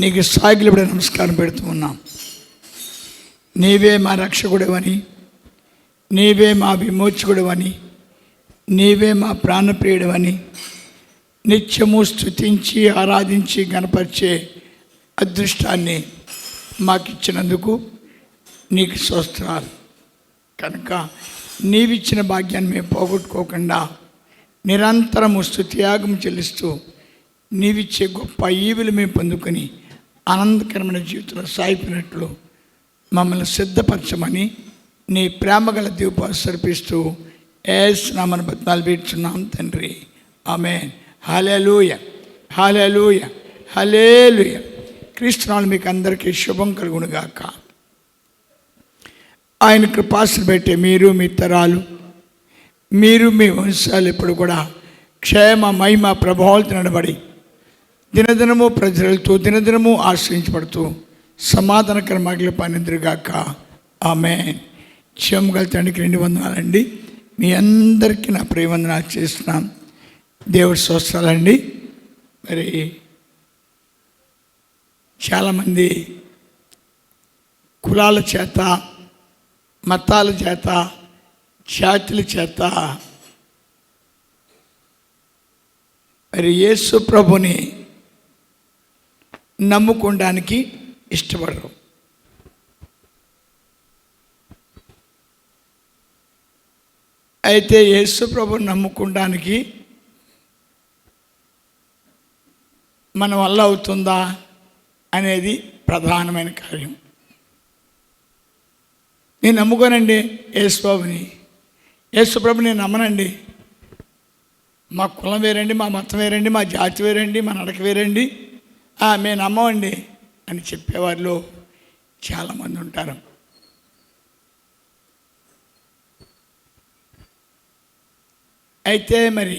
నీకు సాగిలబడి నమస్కారం పెడుతూ ఉన్నాం. నీవే మా రక్షకుడవని, నీవే మా విమోచకుడవని, నీవే మా ప్రాణప్రియుడవని నిత్యము స్తుతించి ఆరాధించి గణపరిచే అదృష్టాన్ని మాకిచ్చినందుకు నీకు స్తోత్రాలు. కనుక నీవిచ్చిన భాగ్యాన్ని మేము పోగొట్టుకోకుండా నిరంతరము స్తుతియాగం చెల్లిస్తూ నీవిచ్చే గొప్ప ఈవులు మేము పొందుకొని ఆనందకరమైన జీవితంలో సాగిపోయినట్లు మమ్మల్ని సిద్ధపరచమని నీ ప్రేమగల దీపాలు సరిపిస్తూ యేసు నామమున బతిమాలు వేడుచున్నాం తండ్రి. ఆమేన్. హల్లెలూయా, హల్లెలూయా, హల్లెలూయా. క్రీస్తునామమున మీకు అందరికీ శుభం కలుగునుగాక. ఆయన కృపాసన పెట్టే మీరు, మీ తరాలు, మీరు మీ వంశాలు ఎప్పుడు కూడా క్షేమ మహిమ ప్రభావాలతో నడబడి దినదినము ప్రజలతో దినదినము ఆశ్రయించబడుతూ సమాధానకర మగిలి పనిందురుగాక. ఆమేన్. క్షేమగల తండ్రికి 2 వందనాలండి. మీ అందరికీ నా ప్రియవందనాలు చేస్తున్నాం. దేవుడి స్తోత్రాలండి. మరి చాలామంది కులాల చేత, మతాల చేత, జాతుల చేత మరి యేసు ప్రభుని నమ్ముకోవడానికి ఇష్టపడరు. అయితే యేసు ప్రభుని నమ్ముకోవడానికి మన వల్ల అవుతుందా అనేది ప్రధానమైన కార్యం. నేను నమ్ముకోనండి యేసుప్రభుని, యేసుప్రభు నేను నమ్మనండి, మా కులం వేరండి, మా మతం వేరండి, మా జాతి వేరండి, మా నడక వేరండి, మేము నమ్మమండి అని చెప్పేవారిలో చాలామంది ఉంటారు. అయితే మరి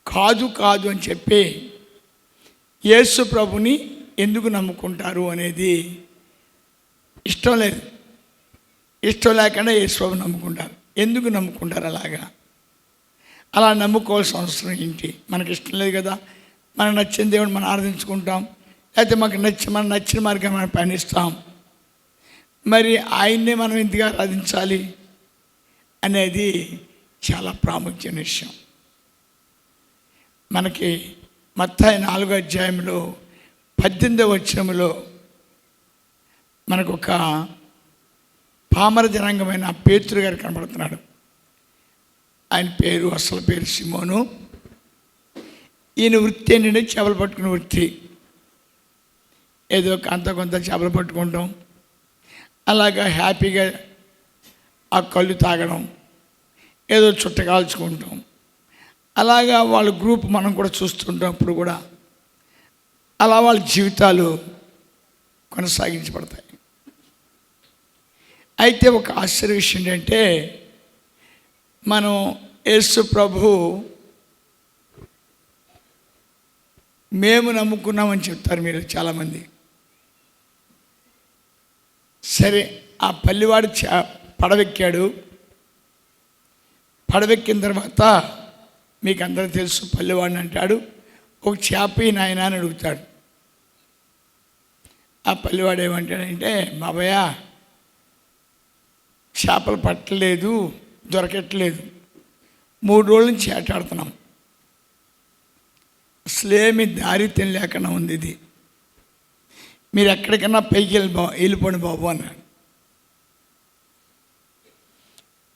కాదు కాదు అని చెప్పి యేసు ప్రభుని ఎందుకు నమ్ముకుంటారు అనేది ఇష్టం లేదు. ఇష్టం లేకుండా యేసు ప్రభుని నమ్ముకుంటారు. ఎందుకు నమ్ముకుంటారు అలాగా? అలా నమ్ముకోవాల్సిన అవసరం ఏంటి? మనకి ఇష్టం లేదు కదా, మనకు నచ్చిన దేవుడు మనం ఆరాధించుకుంటాం, లేకపోతే మనకు నచ్చిన మార్గం మనం పయనిస్తాం. మరి ఆయన్నే మనం ఎందుకు ఆరాధించాలి అనేది చాలా ప్రాముఖ్యమైన విషయం. మనకి మత్తయి 4వ అధ్యాయంలో 18వ వచనంలో మనకు ఒక పామర జనాంగమైన పేతురు గారు కనబడుతున్నాడు. ఆయన పేరు, అసలు పేరు సిమోను. ఈయన వృత్తి ఏంటంటే చేపలు పట్టుకునే వృత్తి. ఏదో అంత కొంత చేపలు పట్టుకుంటాం, అలాగా హ్యాపీగా ఆ కళ్ళు తాగడం, ఏదో చుట్ట కాల్చుకుంటాం, అలాగా వాళ్ళ గ్రూప్ మనం కూడా చూస్తుంటప్పుడు కూడా అలా వాళ్ళ జీవితాలు కొనసాగించబడతాయి. అయితే ఒక ఆశ్చర్య విషయం ఏంటంటే మనం యేసు ప్రభు మేము నమ్ముకున్నామని చెప్తారు మీరు చాలామంది. సరే, ఆ పల్లివాడు పడవెక్కాడు. పడవెక్కిన తర్వాత మీకు అందరూ తెలుసు, పల్లివాడిని అంటాడు, ఒక చేప నాయన అని అడుగుతాడు. ఆ పల్లివాడు ఏమంటాడంటే, బాబయ్య చేపలు పట్టలేదు, దొరకట్లేదు, 3 రోజుల నుంచి ఆటాడుతున్నాం, అసలేమి దారి తినలేకుండా ఉంది, ఇది మీరు ఎక్కడికన్నా పైకి వెళ్ళిపోండి బాబు అన్నాడు.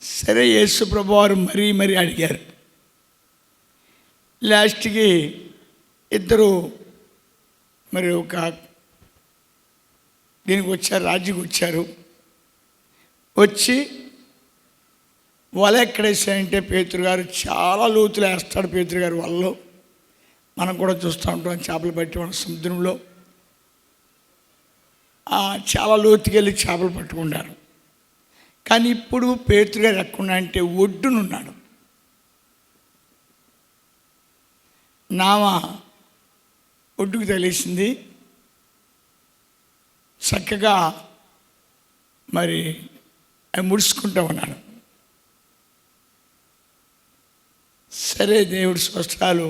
సరే, యేసు ప్రభు వారు మరీ అడిగారు. లాస్ట్కి ఇద్దరు మరి ఒక దీనికి వచ్చారు, రాజుకి వచ్చారు. వచ్చి వల ఎక్కడేసాయంటే పేతురు గారు చాలా లోతులు వేస్తాడు. పేతురు గారు వలలో మనం కూడా చూస్తూ ఉంటాం, చేపలు పట్టి మన సముద్రంలో చాలా లోతుకి వెళ్ళి చేపలు పట్టుకుంటారు. కానీ ఇప్పుడు పేతురు గారు ఎక్కడున్నా అంటే ఒడ్డునున్నాడు. నావ ఒడ్డుకు తెలిసింది, చక్కగా మరి అవి ముడుచుకుంటూ ఉన్నాడు. సరే, దేవుడి స్వస్థాలు.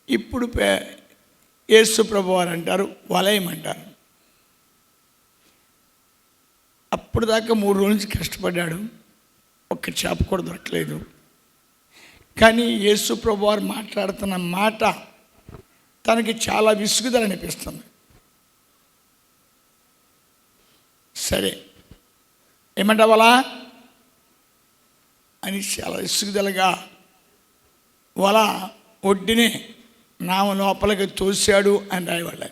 ఇప్పుడు యేసు ప్రభువారు అంటారు వలయమంటారు. అప్పుడు దాకా 3 రోజుల నుంచి కష్టపడ్డాడు, ఒక్క చేప కూడా దొరకలేదు. కానీ యేసు ప్రభువారు మాట్లాడుతున్న మాట తనకి చాలా విసుగుదల అనిపిస్తుంది. సరే ఏమంటావలా అని చాలా విసుగుదలగా వల ఒడ్డునే నామ లోపలికి తోశాడు అని రాయవాళ్ళ.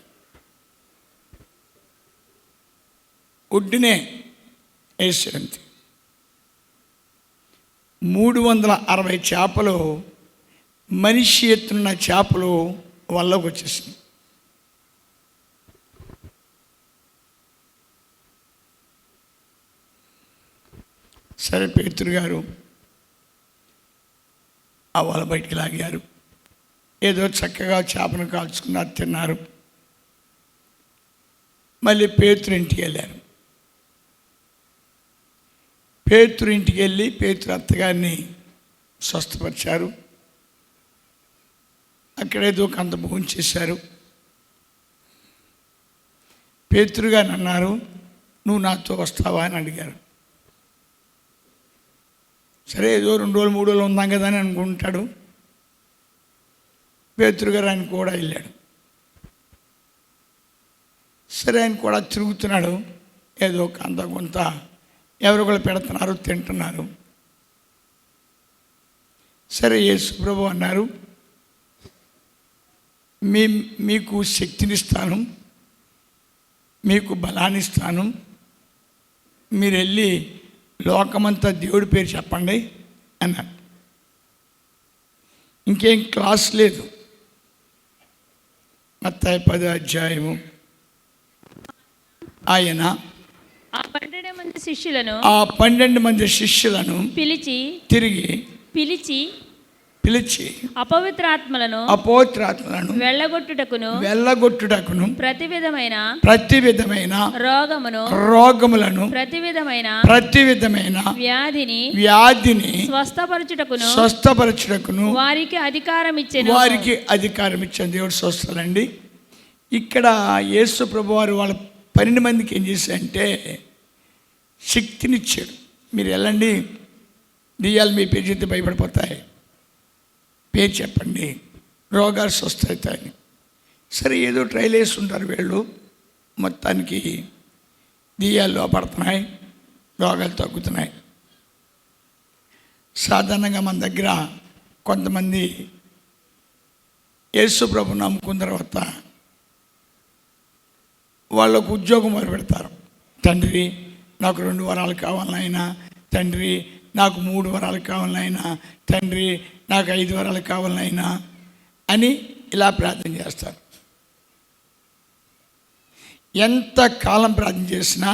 ఒడ్డునే వేసాడంతే. 360 చేపలు, మనిషి ఎత్తున్న చేపలు వల్లకి వచ్చేసింది. సరే పేతురు గారు ఆ వల బయటికి లాగారు. ఏదో చక్కగా చేపను కాల్చుకున్నారు, తిన్నారు. మళ్ళీ పేతురు ఇంటికి వెళ్ళారు. పేతురు ఇంటికి వెళ్ళి పేతురు అత్తగారిని స్వస్థపరిచారు. అక్కడేదో కొంత భోజనం చేశారు. పేతురు గారు అన్నారు, నువ్వు నాతో వస్తావా అని అడిగారు. సరే ఏదో 2 రోజులు 3 రోజులు ఉందాం కదా అని అనుకుంటాడు. పేతురు గారు ఆయన కూడా వెళ్ళాడు. సరే ఆయన కూడా తిరుగుతున్నాడు. ఏదో కొంత కొంత ఎవరు కూడా పెడుతున్నారు, తింటున్నారు. సరే యేసు ప్రభు అన్నారు, మీకు శక్తినిస్తాను, మీకు బలాన్నిస్తాను, మీరు వెళ్ళి లోకమంతా దేవుడి పేరు చెప్పండి అన్నారు. ఇంకేం క్లాస్ లేదు. మత్తయి 10వ అధ్యాయము. ఆయన ఆ 12 మంది శిష్యులను పిలిచి అపవిత్రాత్మలను వెళ్ళగొట్టుటకును ప్రతి విధమైన రోగములను ప్రతి విధమైన వ్యాధిని స్వస్థపరచుటకును వారికి అధికారం ఇచ్చాను. దేవుడు స్వస్థలండి. ఇక్కడ యేసు ప్రభువారు వాళ్ళ 12 మందికి ఏం చేశారంటే శక్తినిచ్చాడు. మీరు వెళ్ళండి, దెయ్యాలు మీ పేరు చెప్తే భయపడిపోతాయి, పేరు చెప్పండి, రోగాలు స్వస్థ అవుతాయని. సరే ఏదో ట్రైల్ వేస్తుంటారు వీళ్ళు. మొత్తానికి దెయ్యాలు లోపడుతున్నాయి, రోగాలు తగ్గుతున్నాయి. సాధారణంగా మన దగ్గర కొంతమంది యేసు ప్రభుని నమ్ముకున్న తర్వాత వాళ్ళకు ఉద్యోగం మొదలు పెడతారు. తండ్రి నాకు 2 వరాలు కావాలైనా, తండ్రి నాకు 3 వరాలు కావాలైనా, తండ్రి నాకు 5 వరాలు కావాలైనా అని ఇలా ప్రార్థన చేస్తారు. ఎంత కాలం ప్రార్థన చేసినా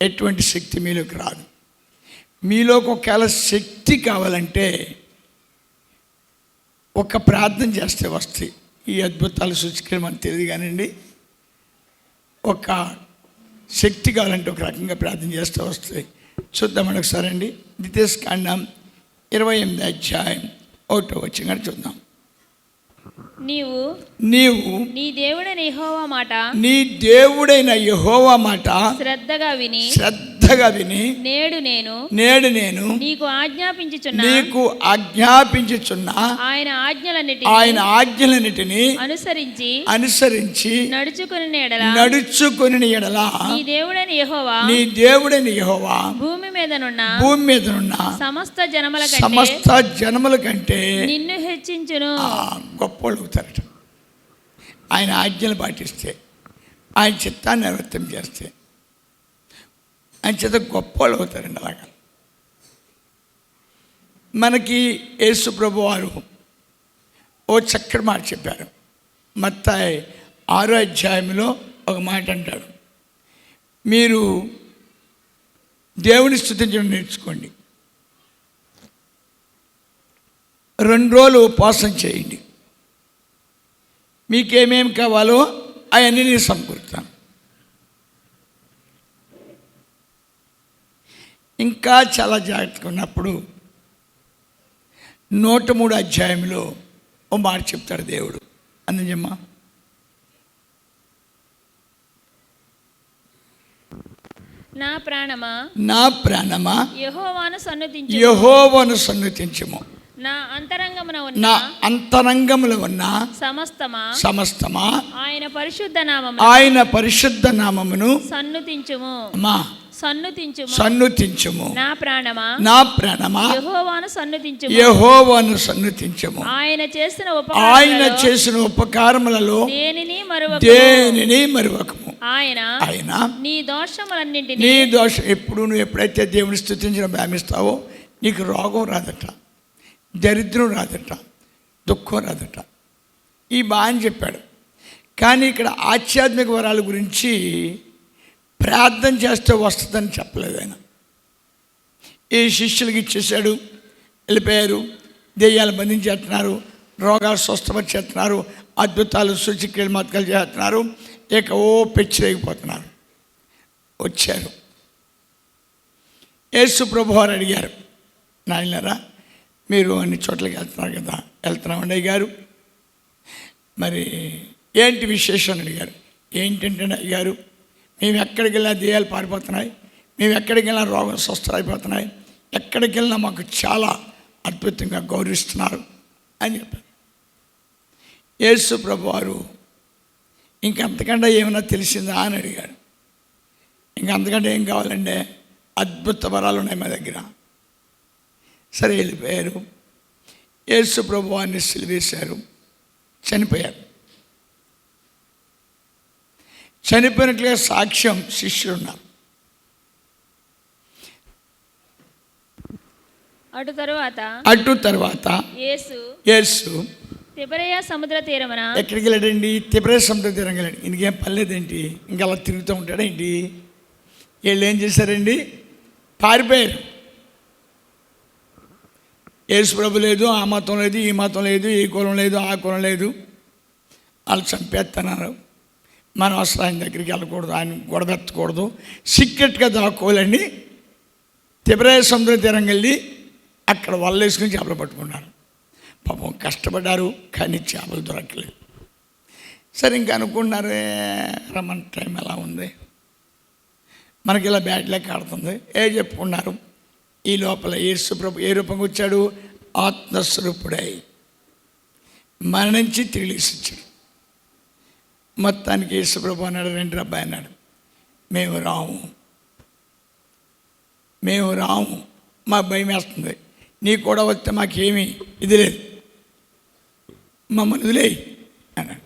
ఎటువంటి శక్తి మీలోకి రాదు. మీలోకి ఒకవేళ శక్తి కావాలంటే ఒక ప్రార్థన చేస్తే వస్తాయి. ఈ అద్భుతాలు సూచికలు మనకు తెలియదు కానివ్వండి, ఒక శక్తి కావాలంటే ఒక రకంగా ప్రార్థన చేస్తే వస్తాయి. చూద్దామని ఒకసారి అండి. ద్వితీయోపదేశకాండం 28వ అధ్యాయం 1వ వచనం చూద్దాం. నీవు నీ దేవుడైన యెహోవా మాట శ్రద్ధగా విని నేడు నేను నీకు ఆజ్ఞాపించుచున్న ఆయన ఆజ్ఞలన్నిటిని అనుసరించి నడుచుకొని ఎడల నీ దేవుడైన యెహోవా భూమి మీదనున్న సమస్త జనముల కంటే నిన్ను హెచ్చించును. గొప్పలు అవుతారట. ఆయన ఆజ్ఞలు పాటిస్తే, ఆయన చిత్తాన్ని నిర్వర్తం చేస్తే ఆయన చేత గొప్పలు అవుతారండి. అలాగా మనకి యేసు ప్రభు వారు ఓ చక్కటి మాట చెప్పారు. మత్తయి 6వ అధ్యాయంలో ఒక మాట అంటాడు, మీరు దేవుని స్తుతించడం నేర్చుకోండి, 2 రోజులు ఉపవాసం చేయండి, మీకేమేమి కావాలో అవన్నీ నేను సమకూరుతాను. ఇంకా చాలా జాగ్రత్తగా ఉన్నప్పుడు 103వ అధ్యాయంలో ఓ మాట చెప్తాడు దేవుడు. అందించమ్మా. నా ప్రాణమా నా ప్రాణమా యెహోవాను సన్నుతించు. యెహోవాను సన్నుతించుము. నా అంతరంగమున నా ఉన్న అంతరంగములో ఉన్న సమస్తమా ఆయన పరిశుద్ధ నామమును ఆయన పరిశుద్ధ నామమును సన్నుతించుము. అమ్మా సన్నుతించుము. నా ప్రాణమా యెహోవాను సన్నుతించుము. యెహోవాను సన్నుతించుము. ఆయన చేసిన ఉపకారములలో దేనిని మరువకము. ఆయన నీ దోషములన్నింటినీ నీ దోషం ఎప్పుడు నువ్వు ఎప్పుడైతే దేవుని స్తుతించడం భావిస్తావో నీకు రోగం రాదట, దరిద్రం రాదట, దుఃఖం రాదట. ఈ బాగా చెప్పాడు. కానీ ఇక్కడ ఆధ్యాత్మిక వరాల గురించి ప్రార్థన చేస్తే వస్తుందని చెప్పలేదు ఆయన. ఈ శిష్యులకి ఇచ్చేసాడు, వెళ్ళిపోయారు. దెయ్యాలు బంధించేస్తున్నారు, రోగాలు స్వస్థపరిచేస్తున్నారు, అద్భుతాలు సూచిక్రియలు మతకాలు చేస్తున్నారు. ఇక పెచ్చిరేగిపోతున్నారు. వచ్చారు. యేసు ప్రభు వారు అడిగారు, నాయనరా మీరు అన్ని చోట్లకి వెళ్తున్నారు కదా. వెళ్తున్నామండి అయ్యారు, మరి ఏంటి విశేషం అని అడిగారు. ఏంటంటే అయ్యారు, మేము ఎక్కడికి వెళ్ళినా దెయ్యాలు పారిపోతున్నాయి, మేము ఎక్కడికి వెళ్ళినా రోగం స్వస్థమైపోతున్నాయి, ఎక్కడికి వెళ్ళినా మాకు చాలా అద్భుతంగా గౌరవిస్తున్నారు అని చెప్పారు. యేసు ప్రభు వారు ఇంకంతకంటే ఏమైనా తెలిసిందా అని అడిగాడు. ఇంకంతకంటే ఏం కావాలండి, అద్భుత వరాలు ఉన్నాయి మా దగ్గర. సరే వెళ్ళిపోయారు. యేసు ప్రభు వారిని సిలువేశారు, చనిపోయారు. చనిపోయినట్లుగా సాక్ష్యం శిష్యులు ఉన్నారు. అటు తర్వాత యేసు తిబెరయ సముద్ర తీరమున ఎక్కడికి వెళ్ళాడండి? తిబెరయ సముద్ర తీరం వెళ్ళాడు. ఇంకేం పర్లేదేంటి, ఇంకా అలా తిరుగుతూ ఉంటాడేంటి? వీళ్ళు ఏం చేశారండి? పారిపోయారు. యేసు ప్రభు లేదు, ఆ మతం లేదు, ఈ మతం లేదు, ఈ కులం లేదు, ఆ కులం లేదు, వాళ్ళు చంపేస్తున్నారు. మనం అసలు ఆయన దగ్గరికి వెళ్ళకూడదు, ఆయన గొడవెత్తకూడదు, సీక్రెట్గా దాక్కోవాలని తిబెరయ సముద్ర తీరం వెళ్ళి అక్కడ వల్ల వేసుకుని చేపలు పట్టుకున్నారు. పాపం కష్టపడ్డారు, కానీ చేపలు దొరకలేదు. సరే ఇంకా అనుకున్నారే, రమణ టైం ఎలా ఉంది, మనకి ఇలా బ్యాడ్ లెక్క ఆడుతుంది చెప్పుకున్నారు. ఈ లోపల యేసు ప్రభు ఏ రూపంగా వచ్చాడు? ఆత్మస్వరూపుడై మన నుంచి తిరిగి వచ్చాడు. మొత్తానికి యేసు ప్రభు అన్నాడు, రెండు అబ్బాయి అన్నాడు, మేము రాము, మాకు భయం వేస్తుంది, నీ కూడా వస్తే మాకేమీ ఇది లేదు, మమ్మల్ని వదిలేయి అన్నాడు.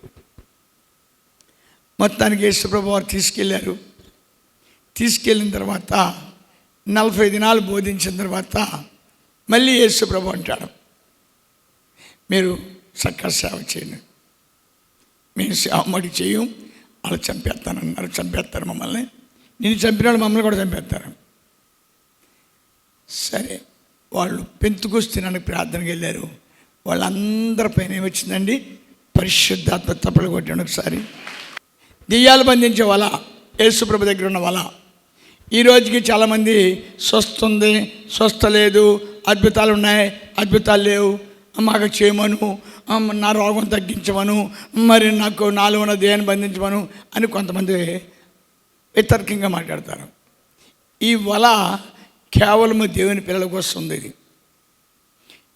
మొత్తానికి యేసు ప్రభు వారు తీసుకెళ్ళిన తర్వాత 40 దినాలు బోధించిన తర్వాత మళ్ళీ యేసు ప్రభు అంటాడు, మీరు చక్కగా సేవ చేయండి, మేము సేవ మడి చేయం, వాళ్ళు చంపేస్తానన్నారు, చంపేస్తారు మమ్మల్ని, నేను చంపిన వాళ్ళు మమ్మల్ని కూడా చంపేస్తారు. సరే వాళ్ళు పెంతుకొస్తున్నానికి ప్రార్థనకి వెళ్ళారు. వాళ్ళందరిపైన ఏమొచ్చిందండి? పరిశుద్ధాత్మ తప్పలు కొట్టాడు. ఒకసారి దెయ్యాలు బంధించే వల, యేసుప్రభు దగ్గర ఉన్న వల. ఈ రోజుకి చాలామంది స్వస్థ ఉంది, స్వస్థ లేదు, అద్భుతాలు ఉన్నాయి, అద్భుతాలు లేవు, మాకు చేయమను, నా రోగం తగ్గించమను, మరి నాకు నాలో ఉన్న దేహాన్ని బంధించమను అని కొంతమంది వితర్కంగా మాట్లాడతారు. ఈ వల కేవలము దేవుని పిల్లల కోసం ఉంది. ఇది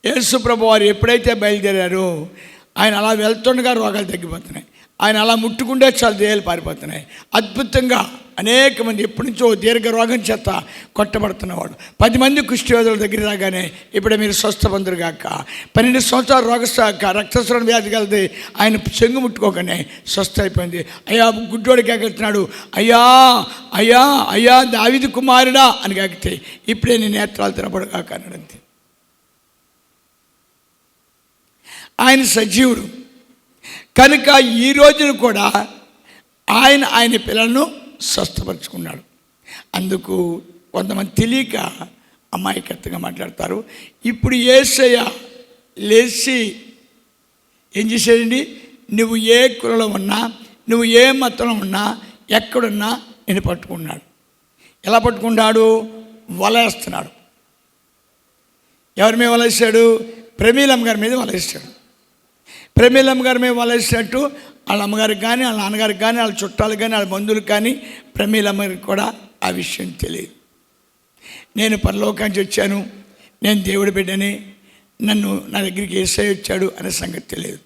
యేసు ప్రభు వారు ఎప్పుడైతే బయలుదేరారో ఆయన అలా వెళ్తుండగా రోగాలు తగ్గిపోతున్నాయి, ఆయన అలా ముట్టుకుంటే చాలా దేహాలు పారిపోతున్నాయి. అద్భుతంగా అనేక మంది ఎప్పటి నుంచో దీర్ఘ రోగం చేత కొట్టబడుతున్నవాడు 10 మంది కుష్ఠవ్యాధుల దగ్గర రాగానే ఇప్పుడే మీరు స్వస్థపందురు కాక, 12 సంవత్సరాల రక్తస్రావం వ్యాధి కలిది ఆయన చెంగు ముట్టుకోకనే స్వస్థ అయిపోయింది. అయ్యా గుడ్డోడికి ఎగుతున్నాడు, అయ్యా అయ్యా అయ్యా దావీదు కుమారుడా అని కాకితే ఇప్పుడే నీ నేత్రాలు తినబడు కాక అన్నాడు. అంతే. ఆయన సజీవుడు కనుక ఈ రోజున కూడా ఆయన పిల్లలను స్వస్థపరుచుకున్నాడు. అందుకు కొంతమంది తెలియక అమాయకత్వంగా మాట్లాడతారు. ఇప్పుడు యేసయ్య లేచి ఏం చేశాడండి? నువ్వు ఏ కులంలో ఉన్నా, నువ్వు ఏ మతంలో ఉన్నా, ఎక్కడున్నా నేను పట్టుకున్నాడు. ఎలా పట్టుకున్నాడు? వలేస్తున్నాడు. ఎవరి మీద వలేసాడు? ప్రమీలం గారి మీద వలేసాడు. ప్రమీలమ్మ గారి మీద వలేసినట్టు వాళ్ళ అమ్మగారికి కానీ వాళ్ళ నాన్నగారికి కానీ వాళ్ళ చుట్టాలకు కానీ వాళ్ళ బంధువులకు కానీ ప్రమీలమ్మ గారికి కూడా ఆ విషయం తెలియదు. నేను పరలోకానికి వచ్చాను, నేను దేవుడి బిడ్డని, నన్ను నా దగ్గరికి యేసయ్య వచ్చాడు అనే సంగతి తెలియదు.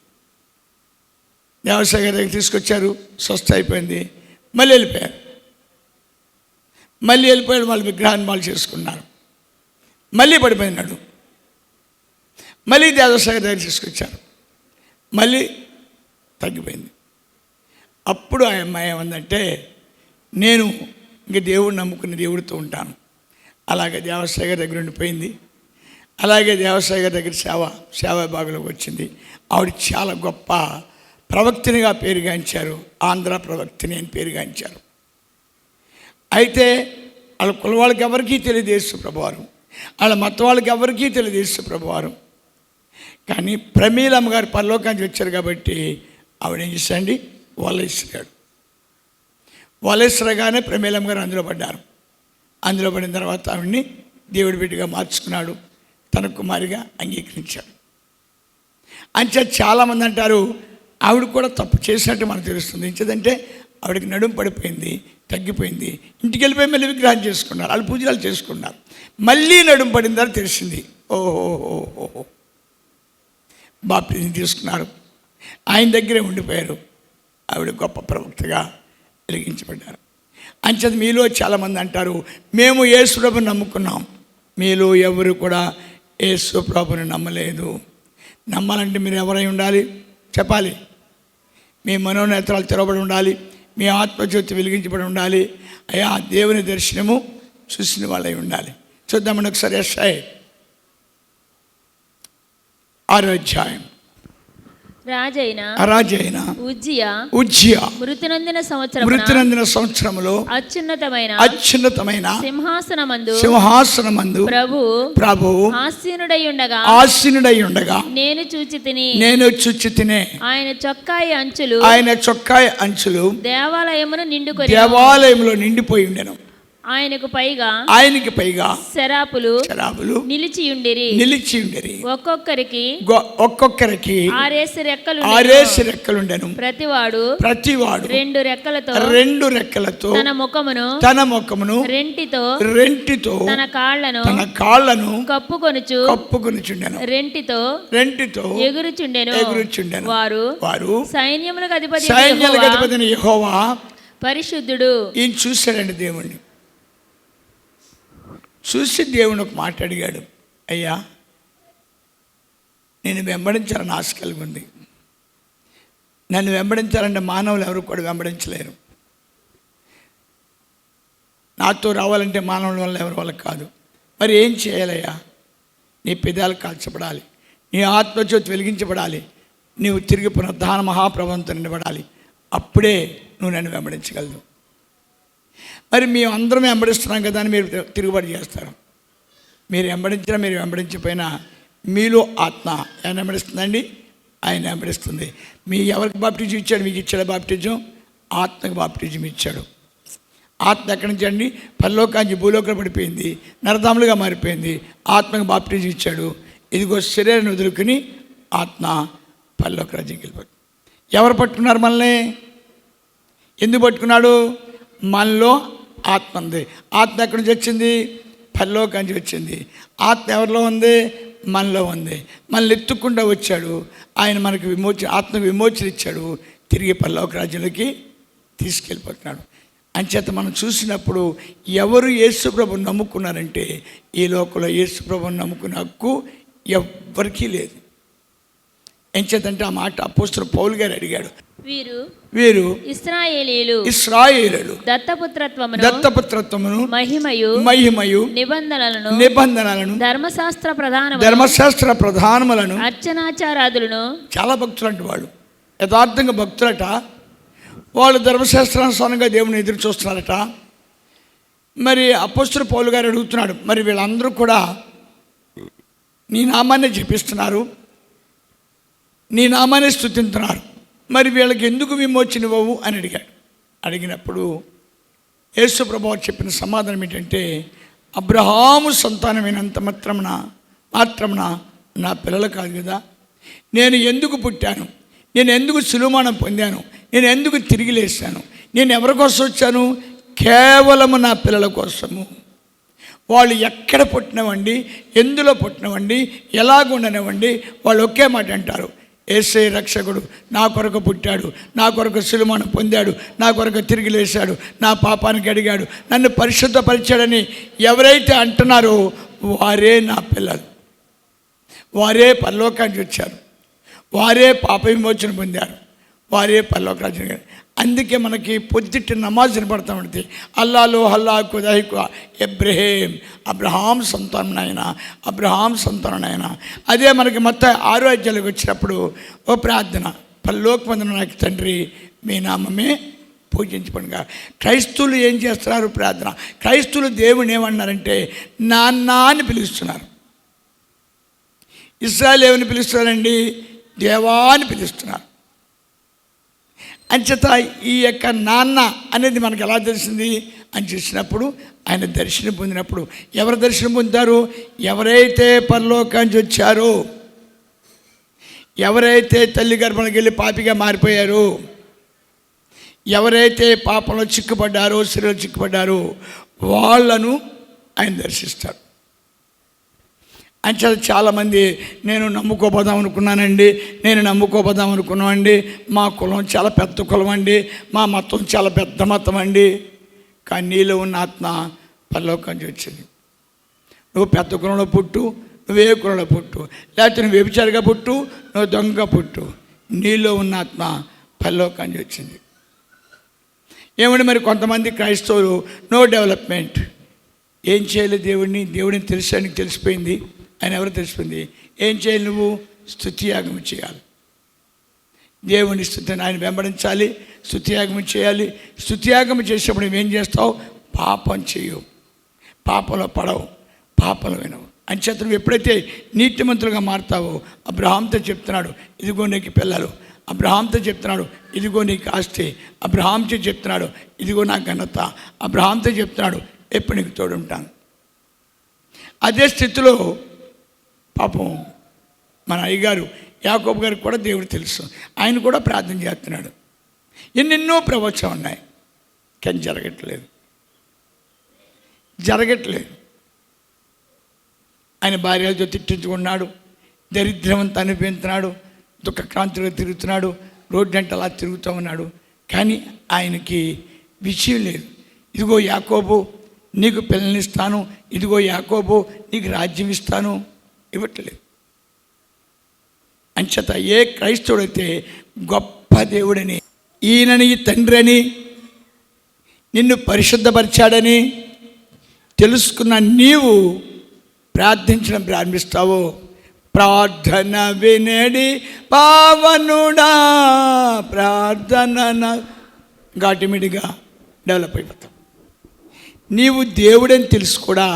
దేవసాయి గారి దగ్గర తీసుకొచ్చారు, స్వస్థ అయిపోయింది, మళ్ళీ వెళ్ళిపోయారు. వాళ్ళు విగ్రహాన్ని వాళ్ళు చేసుకున్నారు, మళ్ళీ పడిపోయినాడు. మళ్ళీ దేవసాయి గారి దగ్గర తీసుకొచ్చారు, మళ్ళీ తగ్గిపోయింది. అప్పుడు ఆ అమ్మాయి ఏమందంటే, నేను ఇంక దేవుడిని నమ్ముకుని దేవుడితో ఉంటాను. అలాగే దేవసాయి గారి దగ్గర ఉండిపోయింది. అలాగే దేవసాయి గారి దగ్గర సేవా భాగంలోకి వచ్చింది. ఆవిడ చాలా గొప్ప ప్రవక్తినిగా పేరుగాంచారు, ఆంధ్ర ప్రవక్తిని అని పేరుగాంచారు. అయితే వాళ్ళ కుల వాళ్ళకి ఎవరికీ తెలియదు యేసు ప్రభువారు, వాళ్ళ మత వాళ్ళకి ఎవరికీ తెలియదు యేసు ప్రభువారు. కానీ ప్రమీలమ్మ గారు పరలోకానికి వచ్చారు కాబట్టి ఆవిడ ఏం చేశాండి, వలేసిరాడు. వలేసిరగానే ప్రమీలమ్మ గారు అందులో పడ్డారు. అందులో పడిన తర్వాత ఆవిడ్ని దేవుడి బిడ్డగా మార్చుకున్నాడు, తన కుమారిగా అంగీకరించాడు. అంచేత చాలామంది అంటారు ఆవిడ కూడా తప్పు చేసినట్టు మనకు తెలుస్తుంది. ఎంచేదంటే ఆవిడకి నడుము పడిపోయింది, తగ్గిపోయింది, ఇంటికి వెళ్ళిపోయి మళ్ళీ విగ్రహం చేసుకున్నారు, వాళ్ళు పూజలు చేసుకున్నారు. మళ్ళీ నడుము పడిన తర్వాత తెలిసింది, ఓహో బాప్తిజం తీసుకున్నారు, ఆయన దగ్గరే ఉండిపోయారు. ఆవిడ గొప్ప ప్రవక్తగా వెలిగించబడ్డారు. అంచేత మీలో చాలామంది అంటారు మేము యేసు ప్రభుని నమ్ముకున్నాం. మీలో ఎవరు కూడా యేసు ప్రభుని నమ్మలేదు. నమ్మాలంటే మీరు ఎవరై ఉండాలి చెప్పాలి. మీ మనోనేత్రాలు తెరవబడి ఉండాలి, మీ ఆత్మజ్యోతి వెలిగించబడి ఉండాలి, అయ్యా దేవుని దర్శనము చూసిన వాళ్ళై ఉండాలి. చూద్దామని ఒకసారి యెషయా 6వ అధ్యాయం. రాజైన ఉజ్జియా మృతి నొందిన సంవత్సరములో అత్యున్నతమైన సింహాసనమందు ప్రభు ఆసీనుడై ఉండగా నేను చూచి తినే ఆయన చొక్కాయి అంచులు దేవాలయములో నిండిపోయి ఉండెను. ఆయనకి పైగా శరాపులు నిలిచి ఉండిరి. ఒక్కొక్కరికి 6 రెక్కలుండెను. ప్రతివాడు 2 రెక్కలతో తన ముఖమును రెంటితో తన కాళ్ళను కప్పుకొనుచుండెను. రెంటితో ఎగురుచుండెను. వారు సైన్యములకు అధిపతి యెహోవా పరిశుద్ధుడు. ఈయన చూశాడండి దేవుణ్ణి. చూసి దేవుని ఒక మాట అడిగాడు, అయ్యా నేను వెంబడించాలని ఆశ కలిగి ఉంది. నన్ను వెంబడించాలంటే మానవులు ఎవరు కూడా వెంబడించలేరు. నాతో రావాలంటే మానవుల వల్ల ఎవరి వల్ల కాదు. మరి ఏం చేయాలయ్యా? నీ పెదాలు కాల్చబడాలి, నీ ఆత్మజ్యోతి వెలిగించబడాలి, నీవు తిరిగి పునరుద్ధాన మహాప్రభంతో నిలబడాలి. అప్పుడే నువ్వు నన్ను వెంబడించగలదు. మరి మేము అందరం వెంబడిస్తున్నాం కదా అని మీరు తిరుగుబాటు చేస్తారు. మీరు వెంబడించినా మీరు వెంబడించిపోయినా మీలో ఆత్మ ఆయన వెంబడిస్తుందండి, ఆయన వెంబడిస్తుంది. మీ ఎవరికి బాప్టిజం ఇచ్చాడు? మీకు ఇచ్చాడు బాప్టిజం, ఆత్మకు బాప్టిజం ఇచ్చాడు. ఆత్మ ఎక్కడి నుంచి అండి? పరలోకానికి భూలోకంలో పడిపోయింది, నరదాములుగా మారిపోయింది. ఆత్మకు బాప్టిజం ఇచ్చాడు. ఇదిగో శరీరాన్ని వదులుకుని ఆత్మ పరలోక రాజ్యంకి వెళ్ళిపోతుంది. ఎవరు పట్టుకున్నారు మనల్ని? ఎందుకు పట్టుకున్నాడు? మనలో ఆత్మ ఉంది. ఆత్మ ఎక్కడి నుంచి వచ్చింది? పరలోకానికి వచ్చింది. ఆత్మ ఎవరిలో ఉంది? మనలో ఉంది. మనల్ని ఎత్తుకుండా వచ్చాడు. ఆయన మనకు ఆత్మకు విమోచన ఇచ్చాడు. తిరిగి పరలోక రాజ్యంలోకి తీసుకెళ్ళిపోతున్నాడు. అంచేత మనం చూసినప్పుడు ఎవరు యేసు ప్రభువుని నమ్ముకున్నారంటే ఈ లోకంలో యేసు ప్రభువుని నమ్ముకునే హక్కు ఎవ్వరికీ లేదు. ఎంచేతంటే ఆ మాట అపోస్తలుడు పౌలు గారు అడిగాడు. వీరు ఇశ్రాయేలీయులు దత్తపుత్రత్వమును మహిమయు నిబంధనలను ధర్మశాస్త్ర ప్రధానములను అర్చనాచారాదులను. చాలా భక్తులు అంటే వాళ్ళు యథార్థంగా భక్తులట. వాళ్ళు ధర్మశాస్త్రానుసారంగా దేవుని ఎదురు చూస్తున్నారట. మరి అపోస్తలుడు పౌలు గారు అడుగుతున్నాడు, మరి వీళ్ళందరూ కూడా నీ నామాన్ని జపిస్తున్నారు, నీ నామాన్ని స్తుతిస్తున్నారు, మరి వీళ్ళకి ఎందుకు విమోచన ఇవ్వవు అని అడిగాడు. అడిగినప్పుడు యేసు ప్రభువు చెప్పిన సమాధానం ఏంటంటే, అబ్రహాము సంతానమైనంత మాత్రమున నా పిల్లలు కాదు కదా, నేను ఎందుకు పుట్టాను, నేను ఎందుకు సులుమానం పొందాను, నేను ఎందుకు తిరిగి లేచాను, నేను ఎవరి కోసం వచ్చాను? కేవలము నా పిల్లల కోసము. వాళ్ళు ఎక్కడ పుట్టినవండి, ఎందులో పుట్టినవండి, ఎలాగుండనివ్వండి, వాళ్ళు ఒకే మాట అంటారు, యేసయ్య రక్షకుడు నా కొరకు పుట్టాడు, నా కొరకు సులుమానం పొందాడు, నా కొరకు తిరిగి లేచాడు, నా పాపానికి అడిగాడు, నన్ను పరిశుద్ధపరిచాడని ఎవరైతే అంటున్నారో వారే నా పిల్లలు, వారే పరలోకానికి వచ్చారు, వారే పాప విమోచన పొందారు, వారే పరలోకానికి. అందుకే మనకి పొద్దుటి నమాజ్ వినపడతా ఉంటుంది, అల్లాలో హల్లా ఖుదాయికు ఎబ్రహీం, అబ్రహాం సంతానం ఆయన, అబ్రహాం సంతానం ఆయన. అదే మనకి మొత్తం 6 అధ్యాయాలకు వచ్చినప్పుడు ఓ ప్రార్థన, పరలోకమందున నాకు తండ్రి మీ నామమే పూజించబడుగా. క్రైస్తవులు ఏం చేస్తున్నారు? ప్రార్థన. క్రైస్తవులు దేవుని ఏమన్నారంటే నాన్న అని పిలుస్తున్నారు. ఇశ్రాయేలు ఏమని పిలుస్తున్నారండి? దేవా అని పిలుస్తున్నారు. అంచేత ఈ యొక్క నాన్న అనేది మనకు ఎలా తెలిసింది అని చూసినప్పుడు, ఆయన దర్శనం పొందినప్పుడు, ఎవరు దర్శనం పొందుతారు? ఎవరైతే పరలోకానికి వచ్చారో, ఎవరైతే తల్లి గర్భంలోకి వెళ్ళి పాపిగా మారిపోయారో, ఎవరైతే పాపంలో చిక్కుపడ్డారో, శరీరంలో చిక్కుపడ్డారో వాళ్ళను ఆయన దర్శిస్తాడు. అంచేత చాలామంది నేను నమ్ముకోపోదాం అనుకున్నానండి, మా కులం చాలా పెద్ద కులం అండి, మా మతం చాలా పెద్ద మతం అండి. కానీ నీలో ఉన్న ఆత్మ పరలోకానికి వచ్చింది. నువ్వు పెద్ద కులంలో పుట్టు, నువ్వే కులంలో పుట్టు, లేకపోతే నువ్వు వ్యభిచారిగా పుట్టు, నువ్వు దొంగగా పుట్టు, నీలో ఉన్న ఆత్మ పరలోకానికి వచ్చింది. ఏమంటే మరి కొంతమంది క్రైస్తవులు నో డెవలప్మెంట్. ఏం చేయలేదు దేవుడిని తెలిసానికి తెలిసిపోయింది. ఆయన ఎవరు తెలిసిపోయింది? ఏం చేయాలి? నువ్వు స్తుతియాగం చేయాలి, దేవుని స్తుతిని ఆయన వెంబడించాలి, స్తుతియాగం చేయాలి. స్తుతియాగం చేసేప్పుడు నువ్వేం చేస్తావు? పాపం చేయవు, పాపంలో పడవు, పాపంలో వినవు. అంచేత నువ్వు ఎప్పుడైతే నీతిమంతులుగా మారుతావో, అబ్రహాంతో చెప్తున్నాడు ఇదిగో నీకు పిల్లలు, అబ్రహాంతో చెప్తున్నాడు ఇదిగో నీకు ఆస్తి, అబ్రహాంతో చెప్తున్నాడు ఇదిగో నా ఘనత, అబ్రహాంతో చెప్తున్నాడు ఎప్పుడు నీకు తోడుంటాను. అదే స్థితిలో పాపం మన అయ్యగారు యాకోబు గారికి కూడా దేవుడు తెలుసు, ఆయన కూడా ప్రార్థన చేస్తున్నాడు. ఎన్నెన్నో ప్రవచనం ఉన్నాయి, కానీ జరగట్లేదు. ఆయన భార్యలతో తిట్టించుకున్నాడు, దరిద్రమంతా అనిపించున్నాడు, దుఃఖక్రాంతిలో తిరుగుతున్నాడు, రోడ్డు అంటే అలా తిరుగుతూ ఉన్నాడు. కానీ ఆయనకి విషయం లేదు. ఇదిగో యాకోబు నీకు పిల్లనిస్తాను, ఇదిగో యాకోబు నీకు రాజ్యం ఇస్తాను, ఇవ్వట్లేదు. అంచేత ఏ క్రైస్తవుడైతే గొప్ప దేవుడని, ఈయనని తండ్రి అని, నిన్ను పరిశుద్ధపరిచాడని తెలుసుకున్న నీవు ప్రార్థించడం ప్రారంభిస్తావో, ప్రార్థన వినడి పావనుడా, ప్రార్థన ఆటోమేటిక్గా డెవలప్ అయిపోతావు. నీవు దేవుడని తెలుసు కూడా,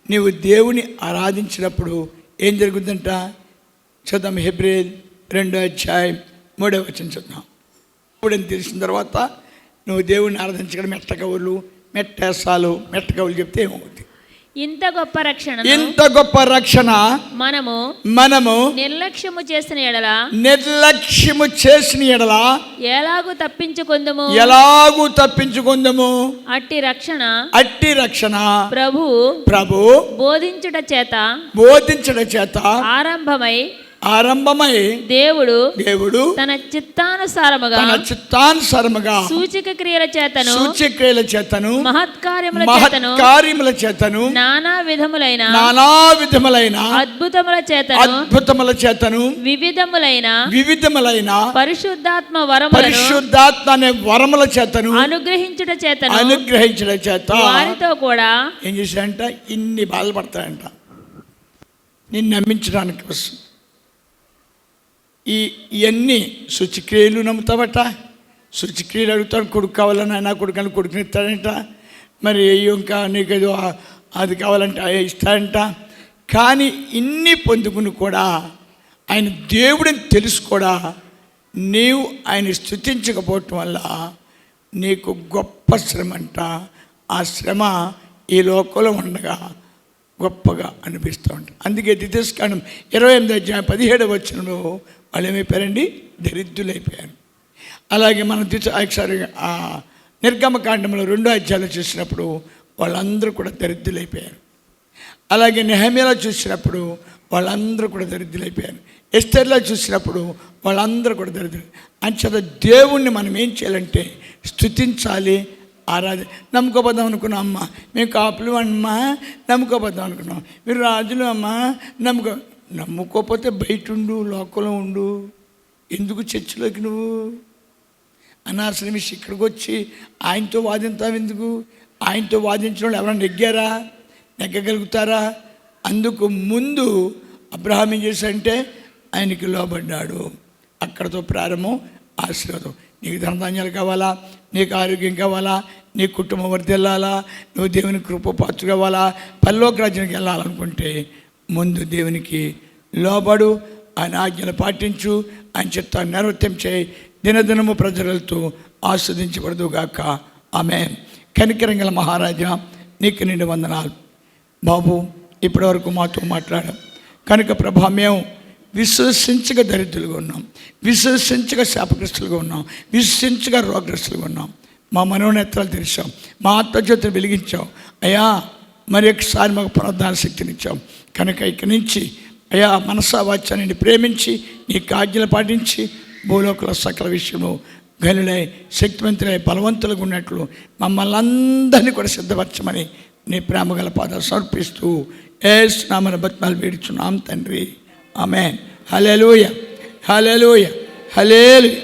నీవు దేవుని ఆరాధించినప్పుడు ఏం జరుగుతుందంట? చూద్దాం, హెబ్రీయులు 2:3 చూద్దాం. దేవుడని తెలిసిన తర్వాత నువ్వు దేవుడిని ఆరాధించడం మెట్టకవులు చెప్తే ఏమవుతుంది? ఇంత గొప్ప రక్షణ మనము నిర్లక్ష్యము చేసిన ఎడల ఎలాగూ తప్పించుకొందుము. అట్టి రక్షణ ప్రభు బోధించుట చేత ఆరంభమై దేవుడు తన చిత్తానుసారముగా సూచక క్రియల చేతను మహత్కార్యముల చేతను నానా విధములైన అద్భుతముల చేతను వివిధములైన పరిశుద్ధాత్మ అనే వరముల చేతను అనుగ్రహించుట చేత వారితో కూడా ఏం చేశాడంట? ఇన్ని బాధపడతాడంట నిన్ను నమ్మించడానికి కోసం. ఇవన్నీ శుచిక్రియలు నమ్ముతావట, శుచిక్రియలు అడుగుతాడు, కొడుకు కావాలని ఆయన కొడుకుని ఇస్తాడంట, మరి ఇంకా నీకు ఏదో అది కావాలంటే ఇస్తాడంట. కానీ ఇన్ని పొందుకుని కూడా ఆయన దేవుడిని తెలుసు కూడా నీవు ఆయన స్తుతించకపోవటం వల్ల నీకు గొప్ప శ్రమ అంట. ఆ శ్రమ ఈ లోకంలో ఉండగా గొప్పగా అనిపిస్తూ ఉంటారు. అందుకే ద్వితీయోపదేశకాండం 28:17 వాళ్ళు ఏమైపోయారండి? దరిద్రులైపోయారు. అలాగే మనం ఒకసారి నిర్గమకాండంలో 2వ అధ్యాయంలో చూసినప్పుడు వాళ్ళందరూ కూడా దరిద్రులైపోయారు. అలాగే నెహెమ్యాలో చూసినప్పుడు వాళ్ళందరూ కూడా దరిద్రులైపోయారు. ఎస్తేర్లో చూసినప్పుడు వాళ్ళందరూ కూడా దరిద్రులు. అంచేత దేవుణ్ణి మనం ఏం చేయాలంటే స్తుతించాలి, నమ్ముకోబద్దాం అనుకున్నాం. అమ్మ మేము కాపులు అమ్మా నమ్ముకోబద్దాం అనుకున్నాం. మీరు రాజులు అమ్మా నమ్ముకోకపోతే బయట ఉండు, లోకంలో ఉండు. ఎందుకు చర్చిలోకి నువ్వు అనవసరం విషయం ఇక్కడికి వచ్చి ఆయనతో వాదింతావు ఎందుకు? ఆయనతో వాదించిన వాళ్ళు ఎవరైనా నెగ్గగలుగుతారా? అందుకు ముందు అబ్రహాం ఏం చేశాడంటే ఆయనకి లోబడ్డాడు. అక్కడతో ప్రారంభం ఆశీర్వాదం. నీకు ధనధాన్యాలు కావాలా, నీకు ఆరోగ్యం కావాలా, నీ కుటుంబం వర్ధిల్లాలా, నువ్వు దేవుని కృపపాత్ర కావాలా, పరలోక రాజ్యానికి వెళ్ళాలనుకుంటే ముందు దేవునికి లోబడు, ఆయన ఆజ్ఞలు పాటించు, ఆయన చిత్తాన్ని నిర్వర్తం చేయి. దినదినము ప్రజలతో ఆస్వాదించబడదుగాక. ఆమేన్. కనికరంగల మహారాజా నీకు నిండు వందనాలు బాబు. ఇప్పటివరకు మాతో మాట్లాడాం కనుక ప్రభా, మేము విశ్వసించగా దరిద్రులుగా ఉన్నాం, విశ్వసించగా శాపగ్రస్తులుగా ఉన్నాం, విశ్వసించగా రోగగ్రస్తులుగా ఉన్నాం. మా మనోనేత్రాలు తెరిచాం, మా ఆత్మజ్యోతిని వెలిగించాం అయ్యా. మరి ఒకసారి మాకు పునరుద్ధాన శక్తినిచ్చాం. కనుక ఇక్కడి నుంచి అయ్యా మనసా వాచ్యాన్ని ప్రేమించి నీ ఆజ్ఞలు పాటించి భూలోకంలో సకల విషయంలో గనులై శక్తివంతులై బలవంతులుగా ఉన్నట్లు మమ్మల్ని అందరినీ కూడా సిద్ధపరచమని నీ ప్రేమ గల పాదాలు సమర్పిస్తూ యేసు నామమున బతిమాలి వేడుచున్నాం తండ్రి. ఆమేన్. హల్లెలూయా, హల్లెలూయా, హల్లెలూయా.